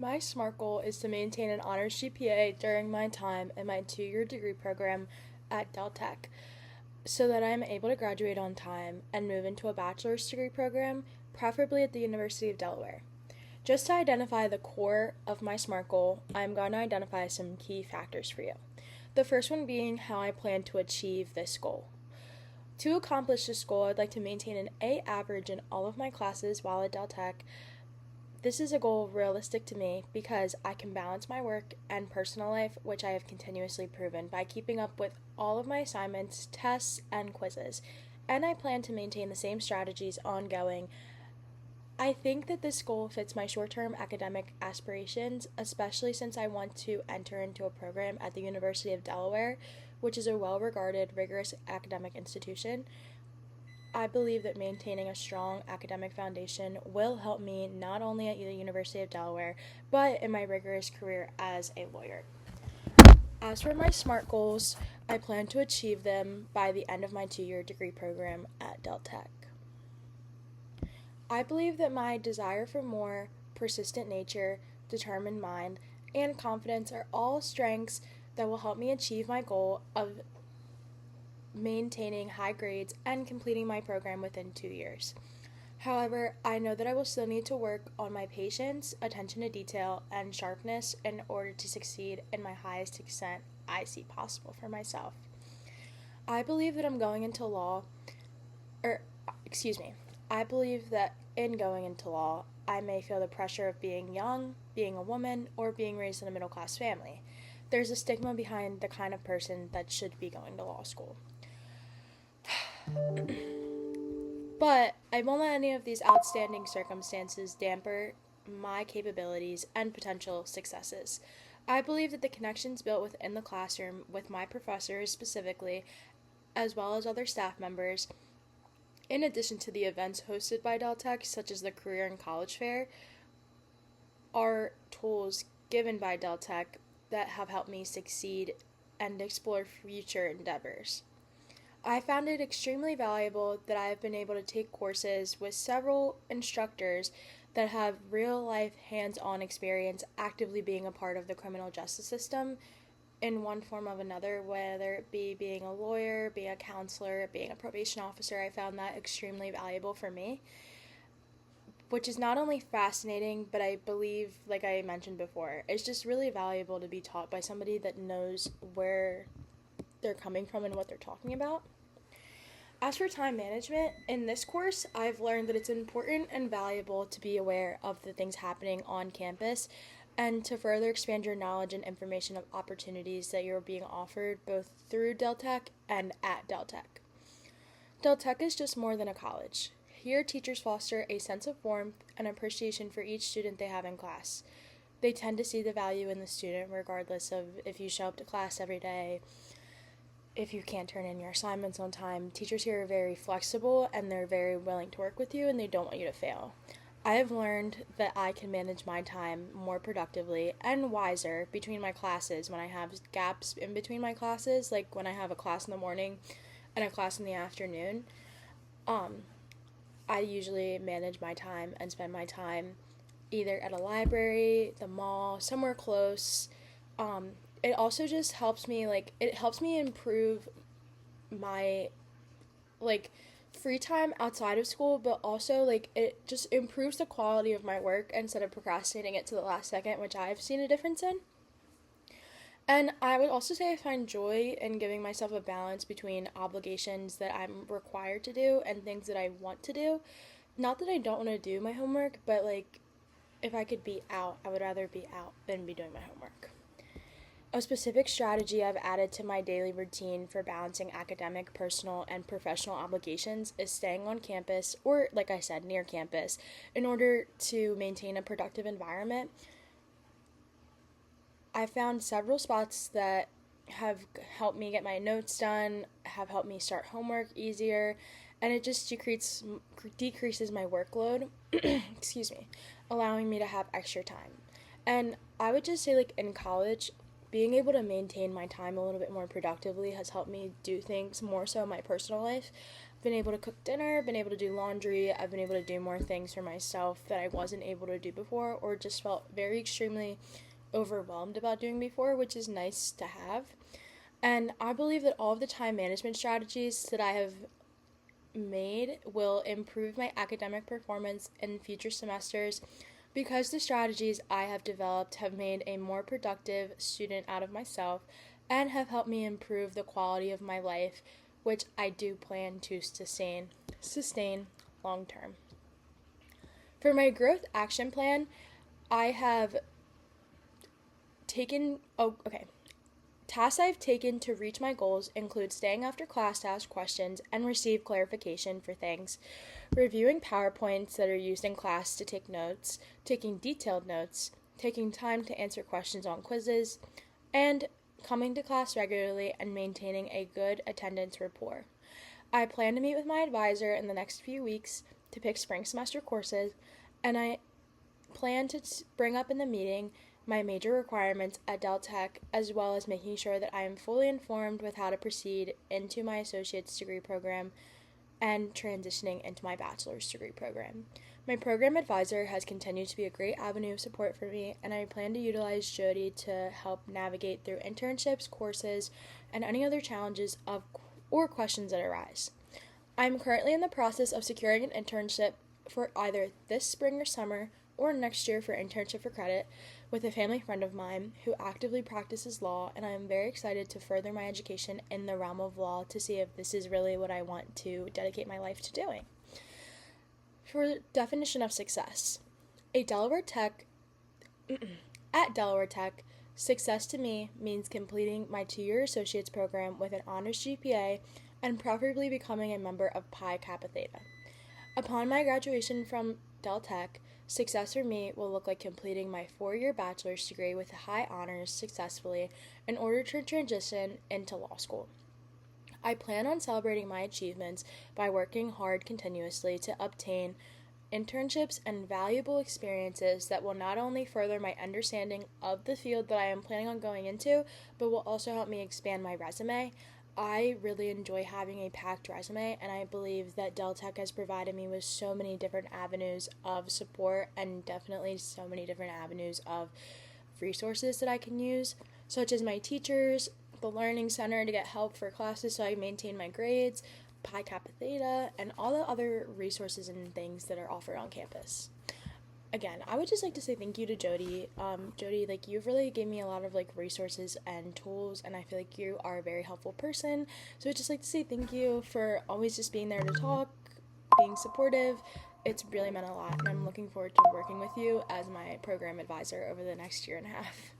My SMART goal is to maintain an honors GPA during my time in my 2-year degree program at Del Tech so that I am able to graduate on time and move into a bachelor's degree program, preferably at the University of Delaware. Just to identify the core of my SMART goal, I'm going to identify some key factors for you. The first one being how I plan to achieve this goal. To accomplish this goal, I'd like to maintain an A average in all of my classes while at Del Tech. This is a goal realistic to me because I can balance my work and personal life, which I have continuously proven by keeping up with all of my assignments, tests, and quizzes, and I plan to maintain the same strategies ongoing. I think that this goal fits my short-term academic aspirations, especially since I want to enter into a program at the University of Delaware, which is a well-regarded, rigorous academic institution. I believe that maintaining a strong academic foundation will help me not only at the University of Delaware, but in my rigorous career as a lawyer. As for my SMART goals, I plan to achieve them by the end of my 2-year degree program at Del Tech. I believe that my desire for more, persistent nature, determined mind, and confidence are all strengths that will help me achieve my goal of maintaining high grades and completing my program within 2 years. However, I know that I will still need to work on my patience, attention to detail, and sharpness in order to succeed in my highest extent I see possible for myself. I believe that I believe that in going into law, I may feel the pressure of being young, being a woman, or being raised in a middle-class family. There's a stigma behind the kind of person that should be going to law school. But I won't let any of these outstanding circumstances damper my capabilities and potential successes. I believe that the connections built within the classroom with my professors specifically, as well as other staff members, in addition to the events hosted by Del Tech, such as the Career and College Fair, are tools given by Del Tech that have helped me succeed and explore future endeavors. I found it extremely valuable that I have been able to take courses with several instructors that have real-life hands-on experience actively being a part of the criminal justice system in one form or another, whether it be being a lawyer, being a counselor, being a probation officer. I found that extremely valuable for me, which is not only fascinating, but I believe, like I mentioned before, it's just really valuable to be taught by somebody that knows where they're coming from and what they're talking about. As for time management, in this course, I've learned that it's important and valuable to be aware of the things happening on campus and to further expand your knowledge and information of opportunities that you're being offered both through Del Tech and at Del Tech. Del Tech is just more than a college. Here, teachers foster a sense of warmth and appreciation for each student they have in class. They tend to see the value in the student regardless of if you show up to class every day. If you can't turn in your assignments on time, teachers here are very flexible and they're very willing to work with you and they don't want you to fail. I have learned that I can manage my time more productively and wiser between my classes when I have gaps in between my classes, like when I have a class in the morning and a class in the afternoon. I usually manage my time and spend my time either at a library, the mall, somewhere close. It also just helps me, it helps me improve my, free time outside of school, but also, it just improves the quality of my work instead of procrastinating it to the last second, which I've seen a difference in. And I would also say I find joy in giving myself a balance between obligations that I'm required to do and things that I want to do. Not that I don't want to do my homework, but, if I could be out, I would rather be out than be doing my homework. A specific strategy I've added to my daily routine for balancing academic, personal, and professional obligations is staying on campus, or like I said, near campus, in order to maintain a productive environment. I found several spots that have helped me get my notes done, have helped me start homework easier, and it just decreases my workload, allowing me to have extra time. And I would just say, in college, being able to maintain my time a little bit more productively has helped me do things more so in my personal life. been able to cook dinner, been able to do laundry. I've been able to do more things for myself that I wasn't able to do before, or just felt very extremely overwhelmed about doing before, which is nice to have. And I believe that all of the time management strategies that I have made will improve my academic performance in future semesters, because the strategies I have developed have made a more productive student out of myself and have helped me improve the quality of my life, which I do plan to sustain long term. For my growth action plan, I have tasks I've taken to reach my goals include staying after class to ask questions and receive clarification for things, reviewing PowerPoints that are used in class to take notes, taking detailed notes, taking time to answer questions on quizzes, and coming to class regularly and maintaining a good attendance rapport. I plan to meet with my advisor in the next few weeks to pick spring semester courses, and I plan to bring up in the meeting my major requirements at Del Tech, as well as making sure that I am fully informed with how to proceed into my associate's degree program and transitioning into my bachelor's degree program. My program advisor has continued to be a great avenue of support for me, and I plan to utilize Jody to help navigate through internships, courses, and any other challenges or questions that arise. I'm currently in the process of securing an internship for either this spring or summer or next year for internship for credit with a family friend of mine who actively practices law, and I am very excited to further my education in the realm of law to see if this is really what I want to dedicate my life to doing. For definition of success, at Delaware Tech, success to me means completing my 2-year associate's program with an honors GPA and preferably becoming a member of Pi Kappa Theta. Upon my graduation from Del Tech, success for me will look like completing my 4-year bachelor's degree with high honors successfully in order to transition into law school. I plan on celebrating my achievements by working hard continuously to obtain internships and valuable experiences that will not only further my understanding of the field that I am planning on going into, but will also help me expand my resume. I really enjoy having a packed resume, and I believe that Del Tech has provided me with so many different avenues of support and definitely so many different avenues of resources that I can use, such as my teachers, the Learning Center to get help for classes so I maintain my grades, Pi Kappa Theta, and all the other resources and things that are offered on campus. Again, I would just like to say thank you to Jody. Jody, you've really gave me a lot of, resources and tools, and I feel like you are a very helpful person. So I'd just like to say thank you for always just being there to talk, being supportive. It's really meant a lot, and I'm looking forward to working with you as my program advisor over the next year and a half.